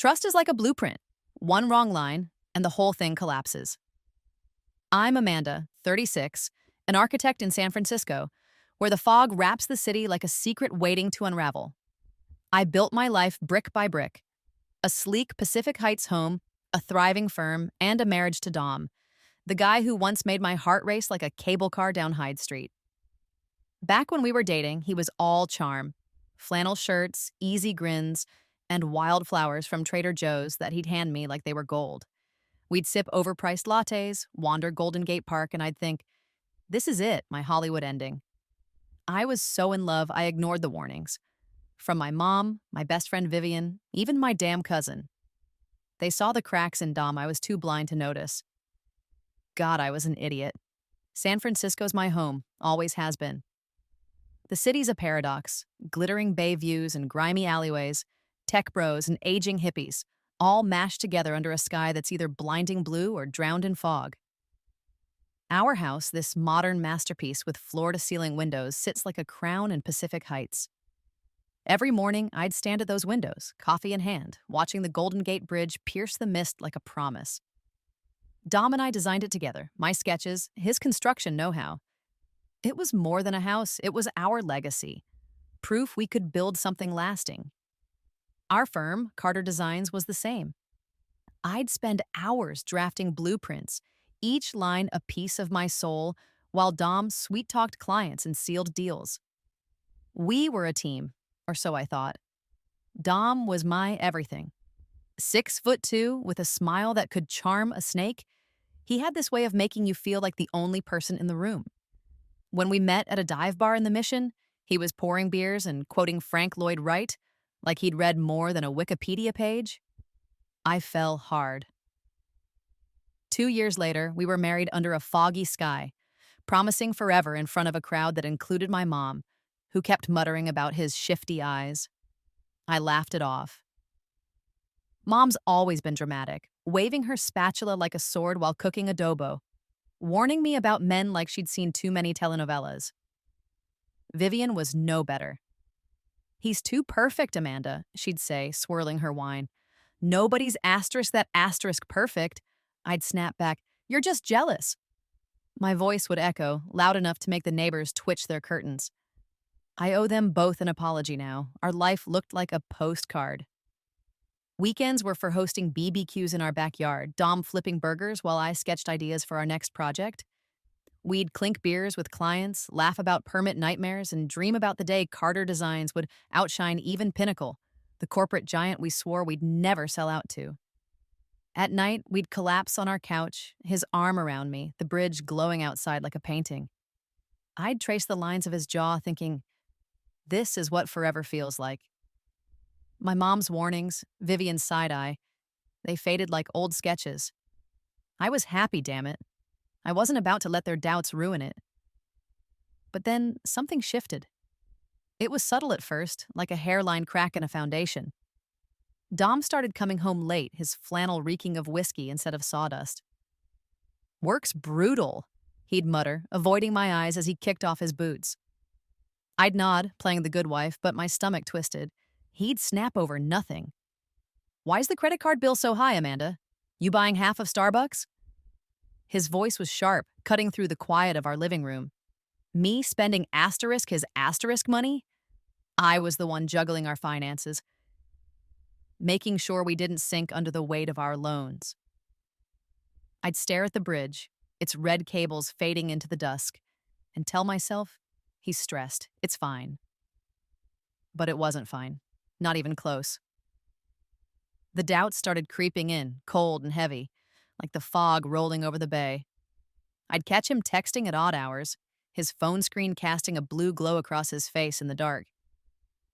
Trust is like a blueprint. One wrong line, and the whole thing collapses. I'm Amanda, 36, an architect in San Francisco, where the fog wraps the city like a secret waiting to unravel. I built my life brick by brick: a sleek Pacific Heights home, a thriving firm, and a marriage to Dom, the guy who once made my heart race like a cable car down Hyde Street. Back when we were dating, he was all charm: flannel shirts, easy grins, and wildflowers from Trader Joe's that he'd hand me like they were gold. We'd sip overpriced lattes, wander Golden Gate Park, and I'd think, this is it, my Hollywood ending. I was so in love, I ignored the warnings. From my mom, my best friend Vivian, even my damn cousin. They saw the cracks in Dom I was too blind to notice. God, I was an idiot. San Francisco's my home, always has been. The city's a paradox: glittering bay views and grimy alleyways, tech bros and aging hippies, all mashed together under a sky that's either blinding blue or drowned in fog. Our house, this modern masterpiece with floor-to-ceiling windows, sits like a crown in Pacific Heights. Every morning, I'd stand at those windows, coffee in hand, watching the Golden Gate Bridge pierce the mist like a promise. Dom and I designed it together, my sketches, his construction know-how. It was more than a house, it was our legacy. Proof we could build something lasting. Our firm, Carter Designs, was the same. I'd spend hours drafting blueprints, each line a piece of my soul, while Dom sweet-talked clients and sealed deals. We were a team, or so I thought. Dom was my everything. 6'2", with a smile that could charm a snake, he had this way of making you feel like the only person in the room. When we met at a dive bar in the Mission, he was pouring beers and quoting Frank Lloyd Wright like he'd read more than a Wikipedia page. I fell hard. 2 years later, we were married under a foggy sky, promising forever in front of a crowd that included my mom, who kept muttering about his shifty eyes. I laughed it off. Mom's always been dramatic, waving her spatula like a sword while cooking adobo, warning me about men like she'd seen too many telenovelas. Vivian was no better. "He's too perfect, Amanda," she'd say, swirling her wine. "Nobody's asterisk that asterisk perfect." I'd snap back, "You're just jealous." My voice would echo, loud enough to make the neighbors twitch their curtains. I owe them both an apology now. Our life looked like a postcard. Weekends were for hosting BBQs in our backyard, Dom flipping burgers while I sketched ideas for our next project. We'd clink beers with clients, laugh about permit nightmares, and dream about the day Carter Designs would outshine even Pinnacle, the corporate giant we swore we'd never sell out to. At night, we'd collapse on our couch, his arm around me, the bridge glowing outside like a painting. I'd trace the lines of his jaw, thinking, this is what forever feels like. My mom's warnings, Vivian's side-eye, they faded like old sketches. I was happy, damn it. I wasn't about to let their doubts ruin it. But then something shifted. It was subtle at first, like a hairline crack in a foundation. Dom started coming home late, his flannel reeking of whiskey instead of sawdust. "Work's brutal," he'd mutter, avoiding my eyes as he kicked off his boots. I'd nod, playing the good wife, but my stomach twisted. He'd snap over nothing. "Why's the credit card bill so high, Amanda? You buying half of Starbucks?" His voice was sharp, cutting through the quiet of our living room. Me spending asterisk his asterisk money? I was the one juggling our finances, making sure we didn't sink under the weight of our loans. I'd stare at the bridge, its red cables fading into the dusk, and tell myself, he's stressed, it's fine. But it wasn't fine, not even close. The doubts started creeping in, cold and heavy, like the fog rolling over the bay. I'd catch him texting at odd hours, his phone screen casting a blue glow across his face in the dark.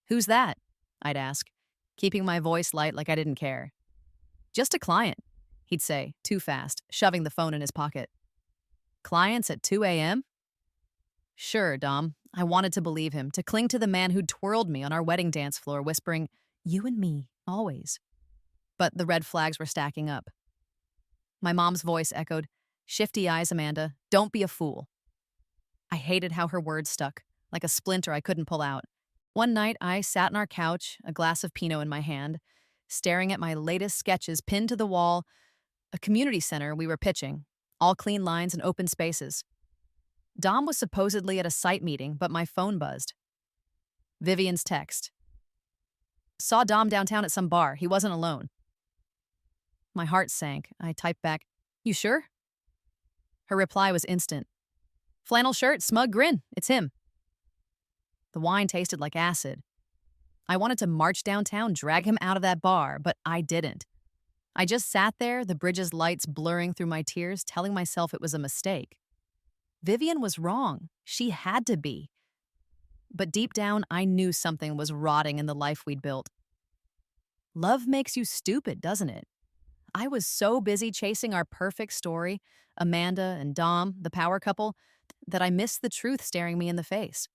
"Who's that?" I'd ask, keeping my voice light like I didn't care. "Just a client," he'd say, too fast, shoving the phone in his pocket. "Clients at 2 a.m.? Sure, Dom. I wanted to believe him, to cling to the man who'd twirled me on our wedding dance floor, whispering, "You and me, always." But the red flags were stacking up. My mom's voice echoed, "Shifty eyes, Amanda. Don't be a fool." I hated how her words stuck, like a splinter I couldn't pull out. One night, I sat on our couch, a glass of Pinot in my hand, staring at my latest sketches pinned to the wall, a community center we were pitching, all clean lines and open spaces. Dom was supposedly at a site meeting, but my phone buzzed. Vivian's text. Saw Dom downtown at some bar. He wasn't alone. My heart sank. I typed back, "You sure?" Her reply was instant. "Flannel shirt, smug grin. It's him." The wine tasted like acid. I wanted to march downtown, drag him out of that bar, but I didn't. I just sat there, the bridge's lights blurring through my tears, telling myself it was a mistake. Vivian was wrong. She had to be. But deep down, I knew something was rotting in the life we'd built. Love makes you stupid, doesn't it? I was so busy chasing our perfect story, Amanda and Dom, the power couple, that I missed the truth staring me in the face.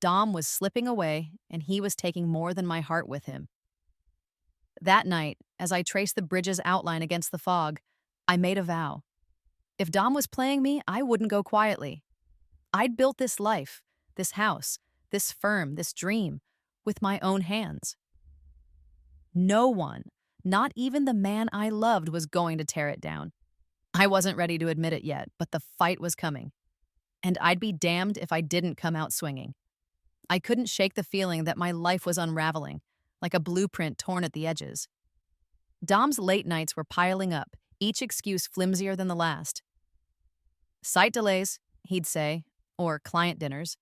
Dom was slipping away, and he was taking more than my heart with him. That night, as I traced the bridge's outline against the fog, I made a vow. If Dom was playing me, I wouldn't go quietly. I'd built this life, this house, this firm, this dream, with my own hands. No one, not even the man I loved, was going to tear it down. I wasn't ready to admit it yet, but the fight was coming. And I'd be damned if I didn't come out swinging. I couldn't shake the feeling that my life was unraveling, like a blueprint torn at the edges. Dom's late nights were piling up, each excuse flimsier than the last. Site delays, he'd say, or client dinners.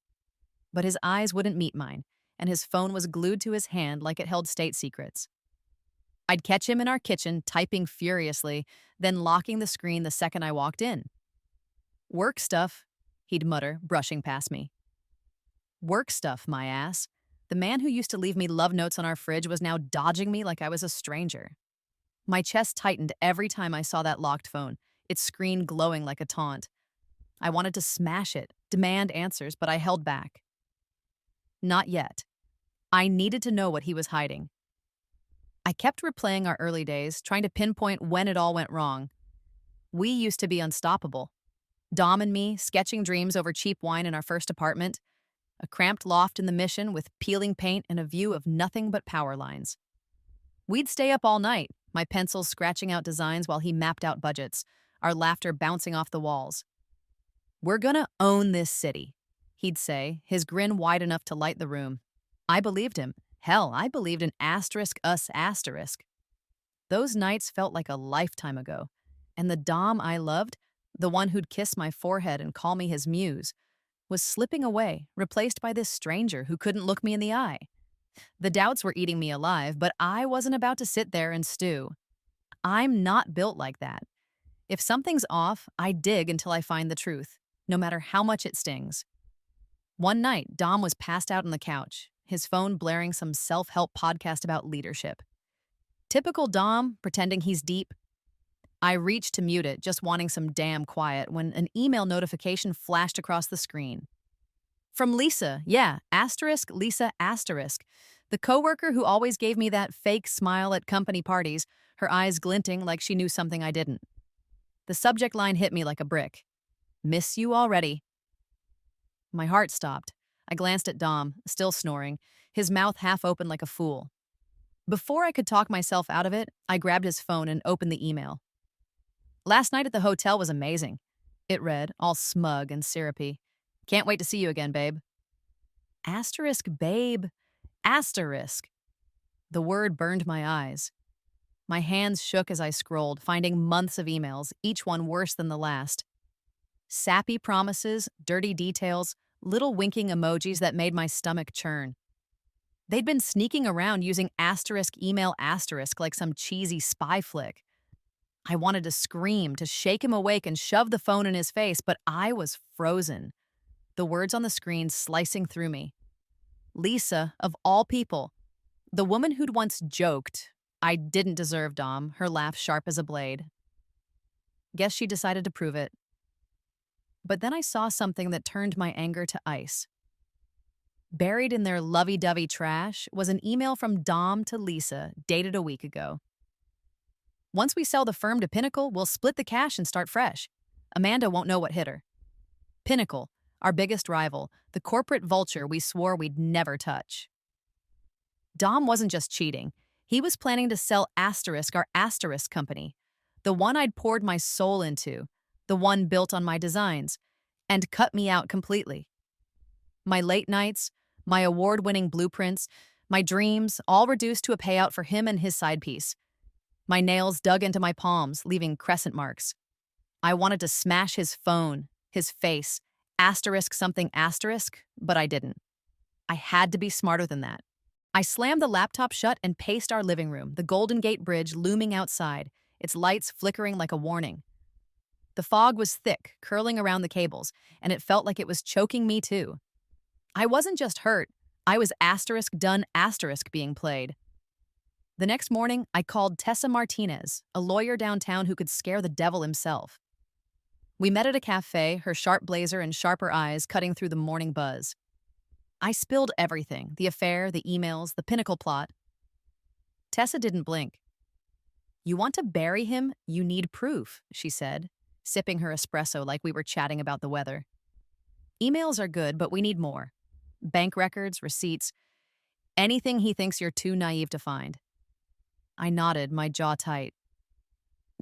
But his eyes wouldn't meet mine, and his phone was glued to his hand like it held state secrets. I'd catch him in our kitchen, typing furiously, then locking the screen the second I walked in. "Work stuff," he'd mutter, brushing past me. Work stuff, my ass. The man who used to leave me love notes on our fridge was now dodging me like I was a stranger. My chest tightened every time I saw that locked phone, its screen glowing like a taunt. I wanted to smash it, demand answers, but I held back. Not yet. I needed to know what he was hiding. I kept replaying our early days, trying to pinpoint when it all went wrong. We used to be unstoppable. Dom and me, sketching dreams over cheap wine in our first apartment, a cramped loft in the Mission with peeling paint and a view of nothing but power lines. We'd stay up all night, my pencils scratching out designs while he mapped out budgets, our laughter bouncing off the walls. "We're gonna own this city," he'd say, his grin wide enough to light the room. I believed him. Hell, I believed in *us*. Those nights felt like a lifetime ago, and the Dom I loved, the one who'd kiss my forehead and call me his muse, was slipping away, replaced by this stranger who couldn't look me in the eye. The doubts were eating me alive, but I wasn't about to sit there and stew. I'm not built like that. If something's off, I dig until I find the truth, no matter how much it stings. One night, Dom was passed out on the couch, his phone blaring some self-help podcast about leadership. Typical Dom, pretending he's deep. I reached to mute it, just wanting some damn quiet, when an email notification flashed across the screen. From Lisa, yeah, Lisa, the coworker who always gave me that fake smile at company parties, her eyes glinting like she knew something I didn't. The subject line hit me like a brick. "Miss you already." My heart stopped. I glanced at Dom, still snoring, his mouth half open like a fool. Before I could talk myself out of it, I grabbed his phone and opened the email. "Last night at the hotel was amazing," it read, all smug and syrupy. "Can't wait to see you again, babe." Babe. Asterisk. The word burned my eyes. My hands shook as I scrolled, finding months of emails, each one worse than the last. Sappy promises, dirty details, little winking emojis that made my stomach churn. They'd been sneaking around using email like some cheesy spy flick. I wanted to scream, to shake him awake and shove the phone in his face, but I was frozen. The words on the screen slicing through me. Lisa, of all people. The woman who'd once joked, I didn't deserve Dom, her laugh sharp as a blade. Guess she decided to prove it. But then I saw something that turned my anger to ice. Buried in their lovey-dovey trash was an email from Dom to Lisa, dated a week ago. "Once we sell the firm to Pinnacle, we'll split the cash and start fresh. Amanda won't know what hit her." Pinnacle, our biggest rival, the corporate vulture we swore we'd never touch. Dom wasn't just cheating. He was planning to sell Asterisk, our Asterisk company, the one I'd poured my soul into, the one built on my designs, and cut me out completely. My late nights, my award-winning blueprints, my dreams, all reduced to a payout for him and his side piece. My nails dug into my palms, leaving crescent marks. I wanted to smash his phone, his face, asterisk something asterisk, but I didn't. I had to be smarter than that. I slammed the laptop shut and paced our living room, the Golden Gate Bridge looming outside, its lights flickering like a warning. The fog was thick, curling around the cables, and it felt like it was choking me too. I wasn't just hurt, I was asterisk done asterisk being played. The next morning, I called Tessa Martinez, a lawyer downtown who could scare the devil himself. We met at a cafe, her sharp blazer and sharper eyes cutting through the morning buzz. I spilled everything, the affair, the emails, the Pinnacle plot. Tessa didn't blink. "You want to bury him? You need proof," she said, sipping her espresso like we were chatting about the weather. "Emails are good, but we need more. Bank records, receipts, anything he thinks you're too naive to find." I nodded, my jaw tight.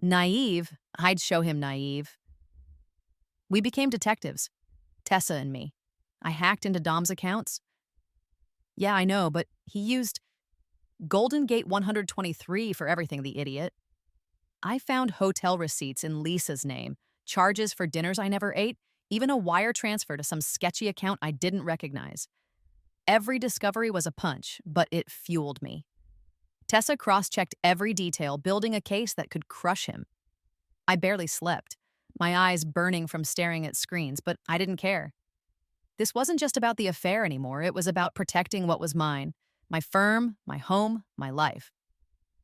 Naive? I'd show him naive. We became detectives, Tessa and me. I hacked into Dom's accounts. Yeah, I know, but he used Golden Gate 123 for everything, the idiot. I found hotel receipts in Lisa's name, charges for dinners I never ate, even a wire transfer to some sketchy account I didn't recognize. Every discovery was a punch, but it fueled me. Tessa cross-checked every detail, building a case that could crush him. I barely slept, my eyes burning from staring at screens, but I didn't care. This wasn't just about the affair anymore, it was about protecting what was mine, my firm, my home, my life.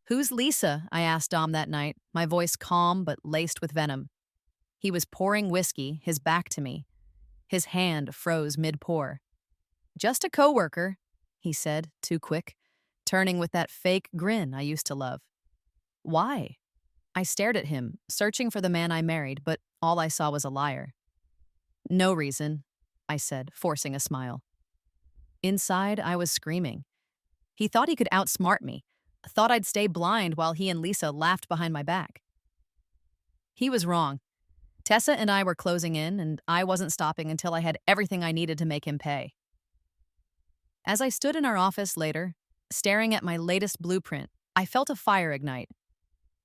"Who's Lisa?" I asked Dom that night, my voice calm but laced with venom. He was pouring whiskey, his back to me. His hand froze mid-pour. "Just a coworker," he said, too quick, turning with that fake grin I used to love. "Why?" I stared at him, searching for the man I married, but all I saw was a liar. "No reason," I said, forcing a smile. Inside, I was screaming. He thought he could outsmart me, thought I'd stay blind while he and Lisa laughed behind my back. He was wrong. Tessa and I were closing in, and I wasn't stopping until I had everything I needed to make him pay. As I stood in our office later, staring at my latest blueprint, I felt a fire ignite.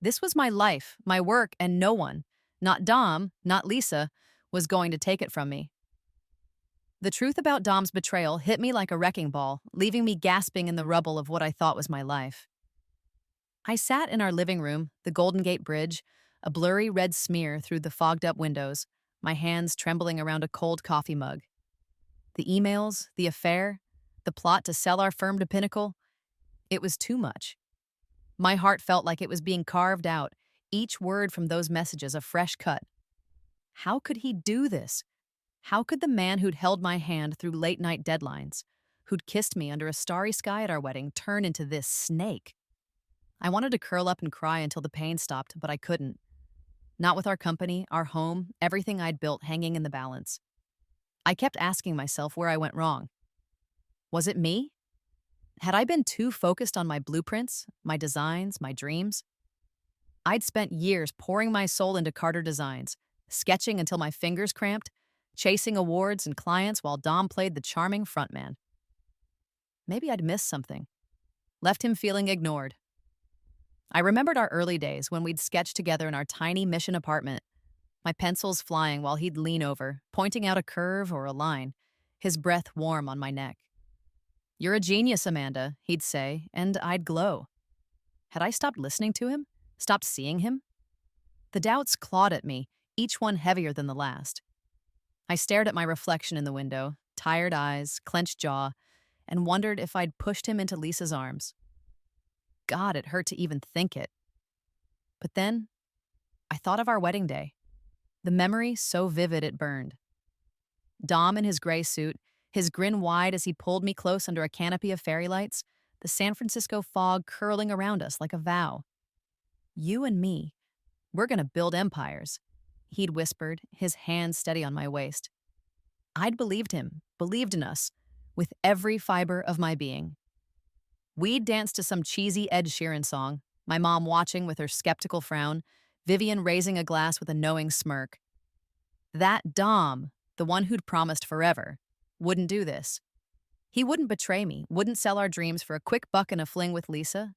This was my life, my work, and no one, not Dom, not Lisa, was going to take it from me. The truth about Dom's betrayal hit me like a wrecking ball, leaving me gasping in the rubble of what I thought was my life. I sat in our living room, the Golden Gate Bridge, a blurry red smear through the fogged-up windows, my hands trembling around a cold coffee mug. The emails, the affair, the plot to sell our firm to Pinnacle, it was too much. My heart felt like it was being carved out, each word from those messages a fresh cut. How could he do this? How could the man who'd held my hand through late-night deadlines, who'd kissed me under a starry sky at our wedding, turn into this snake? I wanted to curl up and cry until the pain stopped, but I couldn't. Not with our company, our home, everything I'd built hanging in the balance. I kept asking myself where I went wrong. Was it me? Had I been too focused on my blueprints, my designs, my dreams? I'd spent years pouring my soul into Carter Designs, sketching until my fingers cramped, chasing awards and clients while Dom played the charming frontman. Maybe I'd missed something, left him feeling ignored. I remembered our early days when we'd sketch together in our tiny Mission apartment, my pencils flying while he'd lean over, pointing out a curve or a line, his breath warm on my neck. "You're a genius, Amanda," he'd say, and I'd glow. Had I stopped listening to him? Stopped seeing him? The doubts clawed at me, each one heavier than the last. I stared at my reflection in the window, tired eyes, clenched jaw, and wondered if I'd pushed him into Lisa's arms. God, it hurt to even think it. But then, I thought of our wedding day. The memory so vivid it burned. Dom in his gray suit, his grin wide as he pulled me close under a canopy of fairy lights, the San Francisco fog curling around us like a vow. "You and me, we're gonna build empires," he'd whispered, his hand steady on my waist. I'd believed him, believed in us, with every fiber of my being. We'd danced to some cheesy Ed Sheeran song, my mom watching with her skeptical frown, Vivian raising a glass with a knowing smirk. That Dom, the one who'd promised forever, wouldn't do this. He wouldn't betray me, wouldn't sell our dreams for a quick buck and a fling with Lisa.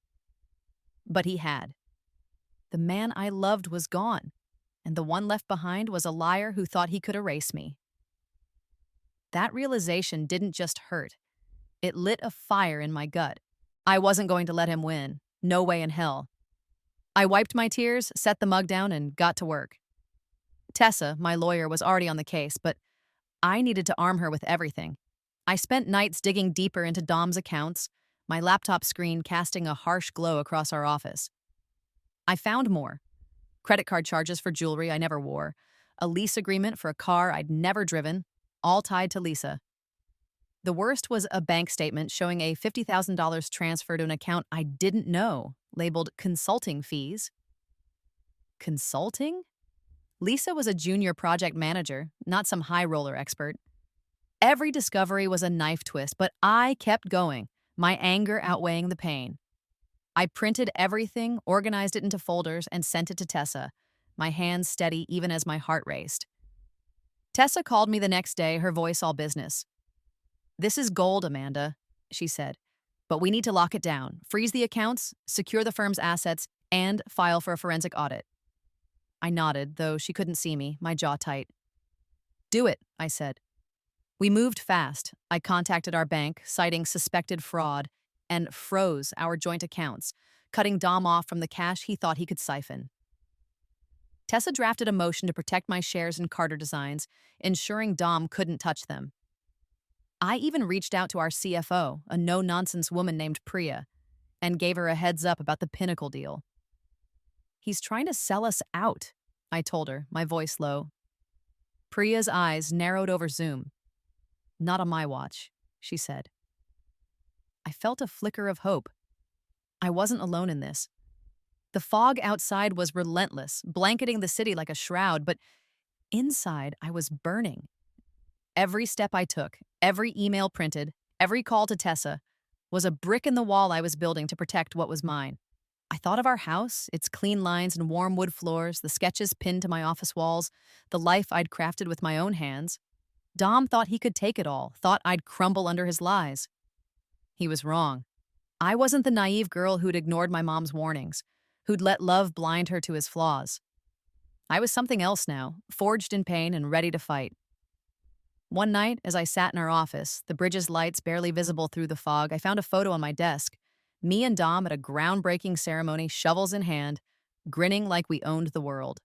But he had. The man I loved was gone, and the one left behind was a liar who thought he could erase me. That realization didn't just hurt. It lit a fire in my gut. I wasn't going to let him win. No way in hell. I wiped my tears, set the mug down, and got to work. Tessa, my lawyer, was already on the case, but I needed to arm her with everything. I spent nights digging deeper into Dom's accounts, my laptop screen casting a harsh glow across our office. I found more. Credit card charges for jewelry I never wore, a lease agreement for a car I'd never driven, all tied to Lisa. The worst was a bank statement showing a $50,000 transfer to an account I didn't know, labeled consulting fees. Consulting? Lisa was a junior project manager, not some high roller expert. Every discovery was a knife twist, but I kept going, my anger outweighing the pain. I printed everything, organized it into folders, and sent it to Tessa, my hands steady even as my heart raced. Tessa called me the next day, her voice all business. "This is gold, Amanda," she said, "but we need to lock it down, freeze the accounts, secure the firm's assets, and file for a forensic audit." I nodded, though she couldn't see me, my jaw tight. "Do it," I said. We moved fast. I contacted our bank, citing suspected fraud, and froze our joint accounts, cutting Dom off from the cash he thought he could siphon. Tessa drafted a motion to protect my shares in Carter Designs, ensuring Dom couldn't touch them. I even reached out to our CFO, a no-nonsense woman named Priya, and gave her a heads up about the Pinnacle deal. "He's trying to sell us out," I told her, my voice low. Priya's eyes narrowed over Zoom. "Not on my watch," she said. I felt a flicker of hope. I wasn't alone in this. The fog outside was relentless, blanketing the city like a shroud, but inside I was burning. Every step I took, every email printed, every call to Tessa, was a brick in the wall I was building to protect what was mine. I thought of our house, its clean lines and warm wood floors, the sketches pinned to my office walls, the life I'd crafted with my own hands. Dom thought he could take it all, thought I'd crumble under his lies. He was wrong. I wasn't the naive girl who'd ignored my mom's warnings, who'd let love blind her to his flaws. I was something else now, forged in pain and ready to fight. One night, as I sat in our office, the bridge's lights barely visible through the fog, I found a photo on my desk. Me and Dom at a groundbreaking ceremony, shovels in hand, grinning like we owned the world.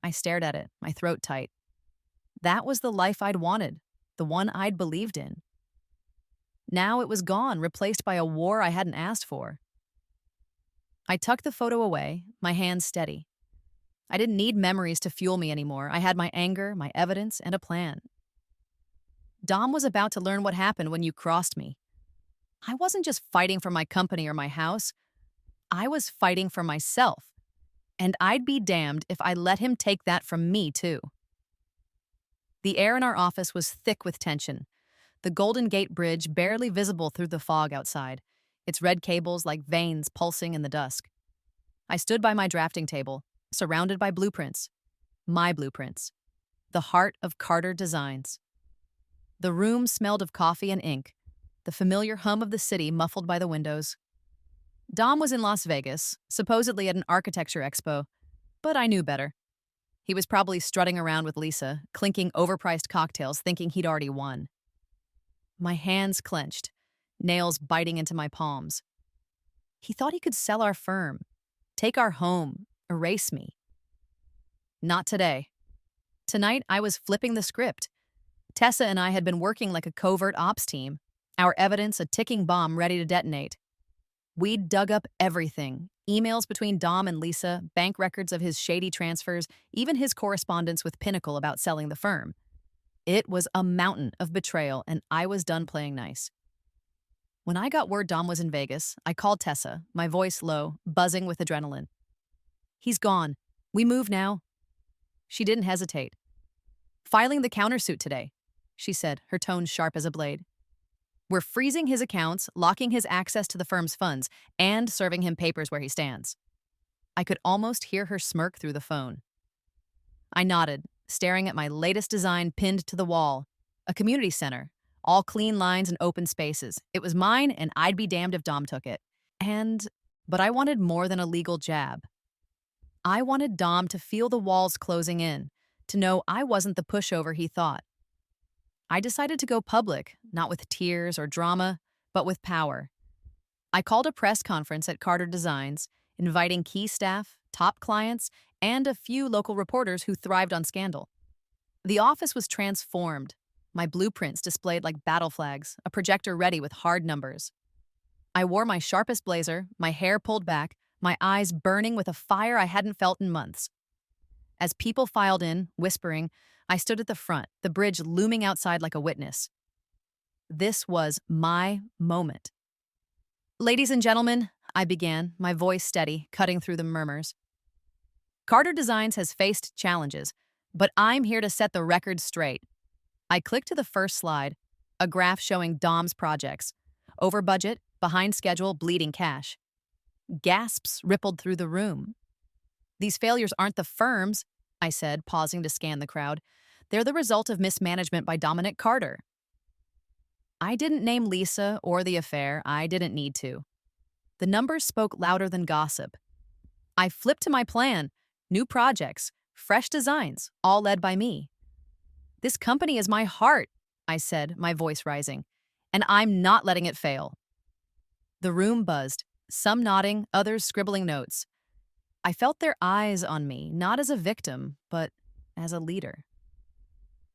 I stared at it, my throat tight. That was the life I'd wanted, the one I'd believed in. Now it was gone, replaced by a war I hadn't asked for. I tucked the photo away, my hands steady. I didn't need memories to fuel me anymore. I had my anger, my evidence, and a plan. Dom was about to learn what happened when you crossed me. I wasn't just fighting for my company or my house. I was fighting for myself. And I'd be damned if I let him take that from me, too. The air in our office was thick with tension. The Golden Gate Bridge barely visible through the fog outside, its red cables like veins pulsing in the dusk. I stood by my drafting table, surrounded by blueprints. My blueprints. The heart of Carter Designs. The room smelled of coffee and ink, the familiar hum of the city muffled by the windows. Dom was in Las Vegas, supposedly at an architecture expo, but I knew better. He was probably strutting around with Lisa, clinking overpriced cocktails, thinking he'd already won. My hands clenched, nails biting into my palms. He thought he could sell our firm, take our home, erase me. Not today. Tonight, I was flipping the script. Tessa and I had been working like a covert ops team, our evidence a ticking bomb ready to detonate. We'd dug up everything, emails between Dom and Lisa, bank records of his shady transfers, even his correspondence with Pinnacle about selling the firm. It was a mountain of betrayal, and I was done playing nice. When I got word Dom was in Vegas, I called Tessa, my voice low, buzzing with adrenaline. "He's gone. We move now." She didn't hesitate. "Filing the countersuit today," she said, her tone sharp as a blade. We're freezing his accounts, locking his access to the firm's funds, and serving him papers where he stands. I could almost hear her smirk through the phone. I nodded, staring at my latest design pinned to the wall. A community center, all clean lines and open spaces. It was mine, and I'd be damned if Dom took it. But I wanted more than a legal jab. I wanted Dom to feel the walls closing in, to know I wasn't the pushover he thought. I decided to go public, not with tears or drama, but with power. I called a press conference at Carter Designs, inviting key staff, top clients, and a few local reporters who thrived on scandal. The office was transformed, my blueprints displayed like battle flags, a projector ready with hard numbers. I wore my sharpest blazer, my hair pulled back, my eyes burning with a fire I hadn't felt in months. As people filed in, whispering, I stood at the front, the bridge looming outside like a witness. This was my moment. Ladies and gentlemen, I began, my voice steady, cutting through the murmurs. Carter Designs has faced challenges, but I'm here to set the record straight. I clicked to the first slide, a graph showing Dom's projects. Over budget, behind schedule, bleeding cash. Gasps rippled through the room. These failures aren't the firm's, I said, pausing to scan the crowd. They're the result of mismanagement by Dominic Carter. I didn't name Lisa or the affair. I didn't need to. The numbers spoke louder than gossip. I flipped to my plan. New projects, fresh designs, all led by me. This company is my heart, I said, my voice rising, and I'm not letting it fail. The room buzzed, some nodding, others scribbling notes. I felt their eyes on me, not as a victim, but as a leader.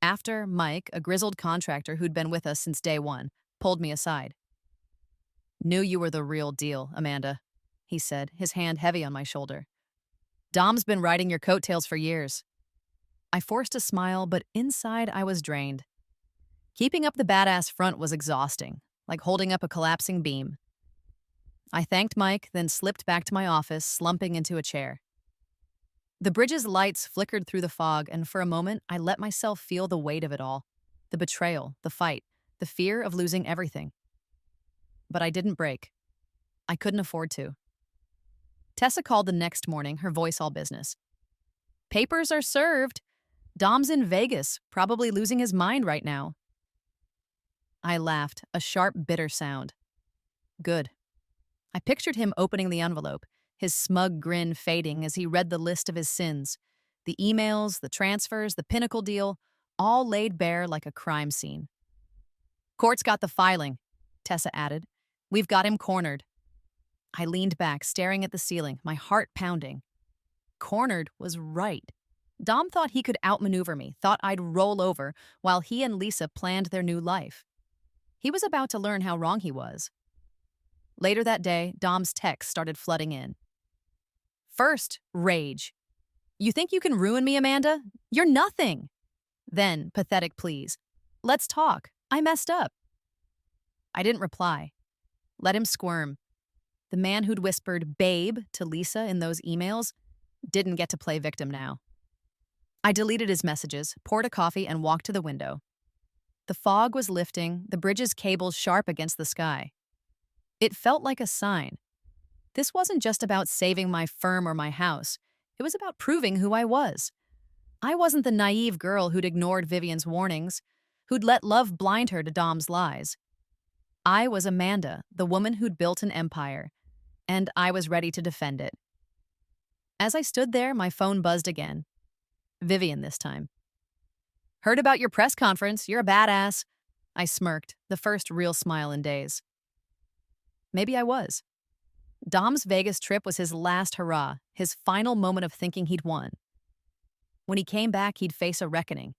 After, Mike, a grizzled contractor who'd been with us since day one, pulled me aside. Knew you were the real deal, Amanda, he said, his hand heavy on my shoulder. Dom's been riding your coattails for years. I forced a smile, but inside I was drained. Keeping up the badass front was exhausting, like holding up a collapsing beam. I thanked Mike, then slipped back to my office, slumping into a chair. The bridge's lights flickered through the fog, and for a moment, I let myself feel the weight of it all. The betrayal, the fight, the fear of losing everything. But I didn't break. I couldn't afford to. Tessa called the next morning, her voice all business. Papers are served. Dom's in Vegas, probably losing his mind right now. I laughed, a sharp, bitter sound. Good. I pictured him opening the envelope, his smug grin fading as he read the list of his sins. The emails, the transfers, the Pinnacle deal, all laid bare like a crime scene. Court's got the filing, Tessa added. We've got him cornered. I leaned back, staring at the ceiling, my heart pounding. Cornered was right. Dom thought he could outmaneuver me, thought I'd roll over, while he and Lisa planned their new life. He was about to learn how wrong he was. Later that day, Dom's texts started flooding in. First, rage. You think you can ruin me, Amanda? You're nothing. Then, pathetic pleas. Let's talk. I messed up. I didn't reply. Let him squirm. The man who'd whispered babe to Lisa in those emails didn't get to play victim now. I deleted his messages, poured a coffee, and walked to the window. The fog was lifting, the bridge's cables sharp against the sky. It felt like a sign. This wasn't just about saving my firm or my house. It was about proving who I was. I wasn't the naive girl who'd ignored Vivian's warnings, who'd let love blind her to Dom's lies. I was Amanda, the woman who'd built an empire, and I was ready to defend it. As I stood there, my phone buzzed again. Vivian this time. Heard about your press conference. You're a badass. I smirked, the first real smile in days. Maybe I was. Dom's Vegas trip was his last hurrah, his final moment of thinking he'd won. When he came back, he'd face a reckoning.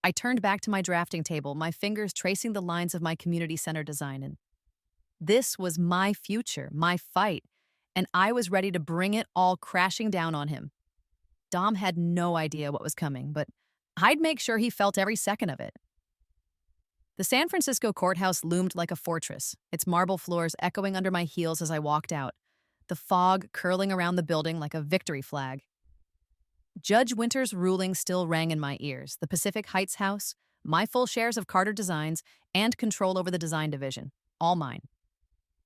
I turned back to my drafting table, my fingers tracing the lines of my community center design. And this was my future, my fight, and I was ready to bring it all crashing down on him. Dom had no idea what was coming, but I'd make sure he felt every second of it. The San Francisco courthouse loomed like a fortress, its marble floors echoing under my heels as I walked out, the fog curling around the building like a victory flag. Judge Winter's ruling still rang in my ears, the Pacific Heights house, my full shares of Carter Designs, and control over the design division. all mine.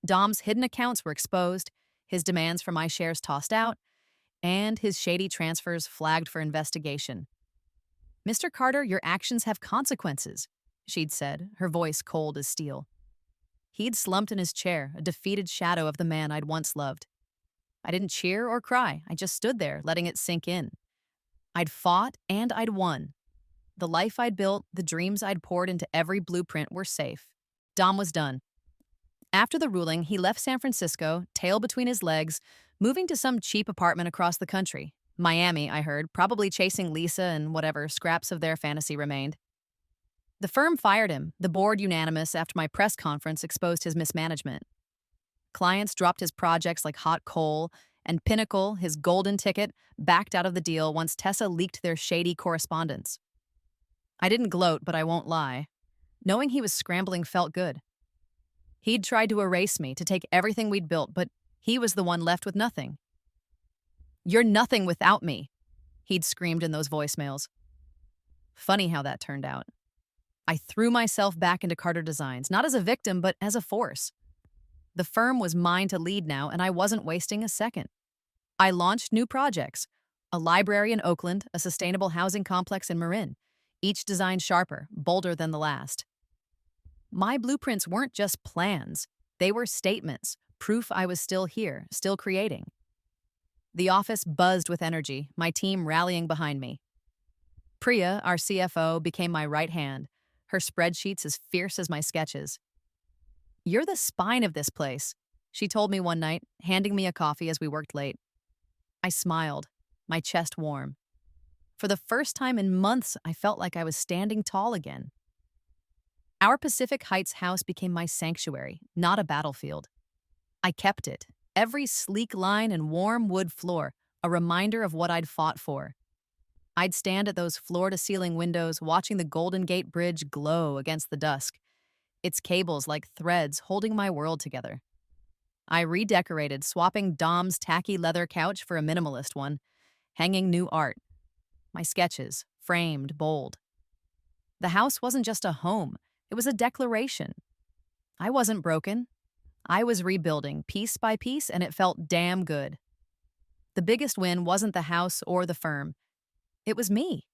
Dom's hidden accounts were exposed, his demands for my shares tossed out, and his shady transfers flagged for investigation. "Mr. Carter, your actions have consequences," she'd said, her voice cold as steel. He'd slumped in his chair, a defeated shadow of the man I'd once loved. I didn't cheer or cry. I just stood there, letting it sink in. I'd fought and I'd won. The life I'd built, the dreams I'd poured into every blueprint were safe. Dom was done. After the ruling, he left San Francisco, tail between his legs, moving to some cheap apartment across the country. Miami, I heard, probably chasing Lisa and whatever scraps of their fantasy remained. The firm fired him, the board unanimous after my press conference exposed his mismanagement. Clients dropped his projects like hot coal, and Pinnacle, his golden ticket, backed out of the deal once Tessa leaked their shady correspondence. I didn't gloat, but I won't lie. Knowing he was scrambling felt good. He'd tried to erase me, to take everything we'd built, but he was the one left with nothing. "You're nothing without me," he'd screamed in those voicemails. Funny how that turned out. I threw myself back into Carter Designs, not as a victim, but as a force. The firm was mine to lead now, and I wasn't wasting a second. I launched new projects: a library in Oakland, a sustainable housing complex in Marin, each designed sharper, bolder than the last. My blueprints weren't just plans. They were statements, proof I was still here, still creating. The office buzzed with energy, my team rallying behind me. Priya, our CFO, became my right hand, her spreadsheets as fierce as my sketches. "You're the spine of this place," she told me one night, handing me a coffee as we worked late. I smiled, my chest warm. For the first time in months, I felt like I was standing tall again. Our Pacific Heights house became my sanctuary, not a battlefield. I kept it, every sleek line and warm wood floor, a reminder of what I'd fought for. I'd stand at those floor-to-ceiling windows, watching the Golden Gate Bridge glow against the dusk, its cables like threads holding my world together. I redecorated, swapping Dom's tacky leather couch for a minimalist one, hanging new art. My sketches, framed, bold. The house wasn't just a home, it was a declaration. I wasn't broken. I was rebuilding, piece by piece, and it felt damn good. The biggest win wasn't the house or the firm. It was me.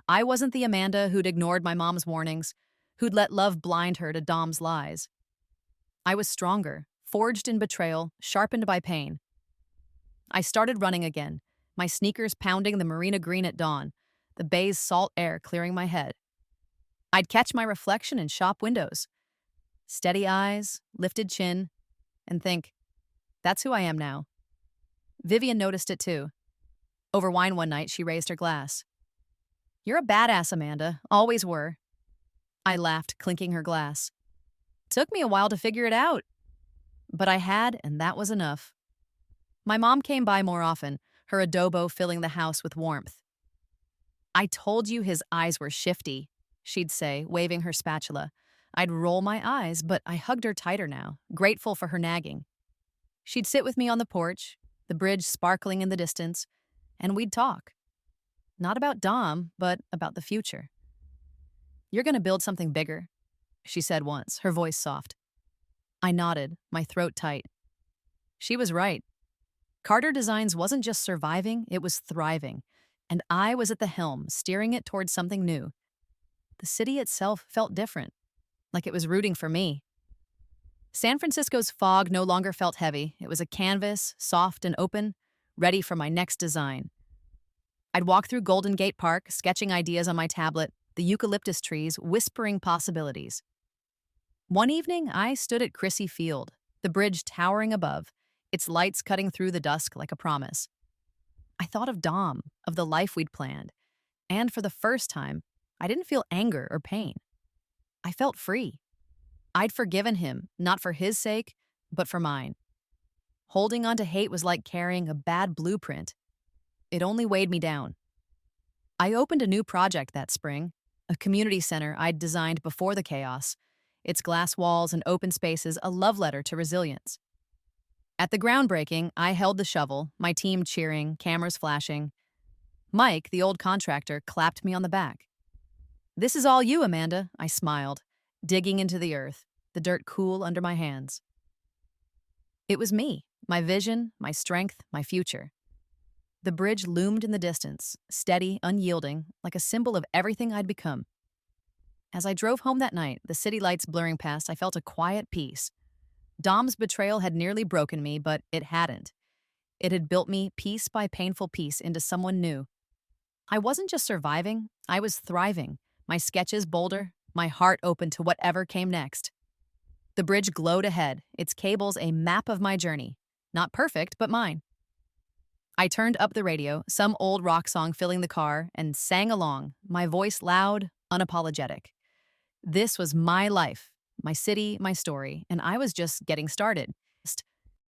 I wasn't the Amanda who'd ignored my mom's warnings, who'd let love blind her to Dom's lies. I was stronger, forged in betrayal, sharpened by pain. I started running again, my sneakers pounding the marina green at dawn, the bay's salt air clearing my head. I'd catch my reflection in shop windows, steady eyes, lifted chin, and think, that's who I am now. Vivian noticed it too. Over wine one night, she raised her glass. "You're a badass, Amanda. Always were." I laughed, clinking her glass. "Took me a while to figure it out." But I had, and that was enough. My mom came by more often, her adobo filling the house with warmth. "I told you his eyes were shifty," she'd say, waving her spatula. I'd roll my eyes, but I hugged her tighter now, grateful for her nagging. She'd sit with me on the porch, the bridge sparkling in the distance, and we'd talk. Not about Dom, but about the future. "You're going to build something bigger," she said once, her voice soft. I nodded, my throat tight. She was right. Carter Designs wasn't just surviving, it was thriving, and I was at the helm, steering it towards something new. The city itself felt different, like it was rooting for me. San Francisco's fog no longer felt heavy. It was a canvas, soft and open, ready for my next design. I'd walk through Golden Gate Park, sketching ideas on my tablet, the eucalyptus trees whispering possibilities. One evening, I stood at Crissy Field, the bridge towering above, its lights cutting through the dusk like a promise. I thought of Dom, of the life we'd planned, and for the first time, I didn't feel anger or pain. I felt free. I'd forgiven him, not for his sake, but for mine. Holding on to hate was like carrying a bad blueprint. It only weighed me down. I opened a new project that spring, a community center I'd designed before the chaos, its glass walls and open spaces a love letter to resilience. At the groundbreaking, I held the shovel, my team cheering, cameras flashing. Mike, the old contractor, clapped me on the back. "This is all you, Amanda," I smiled, digging into the earth. the dirt cool under my hands. It was me, my vision, my strength, my future. The bridge loomed in the distance, steady, unyielding, like a symbol of everything I'd become. As I drove home that night, the city lights blurring past, I felt a quiet peace. Dom's betrayal had nearly broken me, but it hadn't. It had built me piece by painful piece into someone new. I wasn't just surviving, I was thriving. My sketches bolder, my heart open to whatever came next. The bridge glowed ahead, its cables a map of my journey. Not perfect, but mine. I turned up the radio, some old rock song filling the car, and sang along, my voice loud, unapologetic. This was my life, my city, my story, and I was just getting started.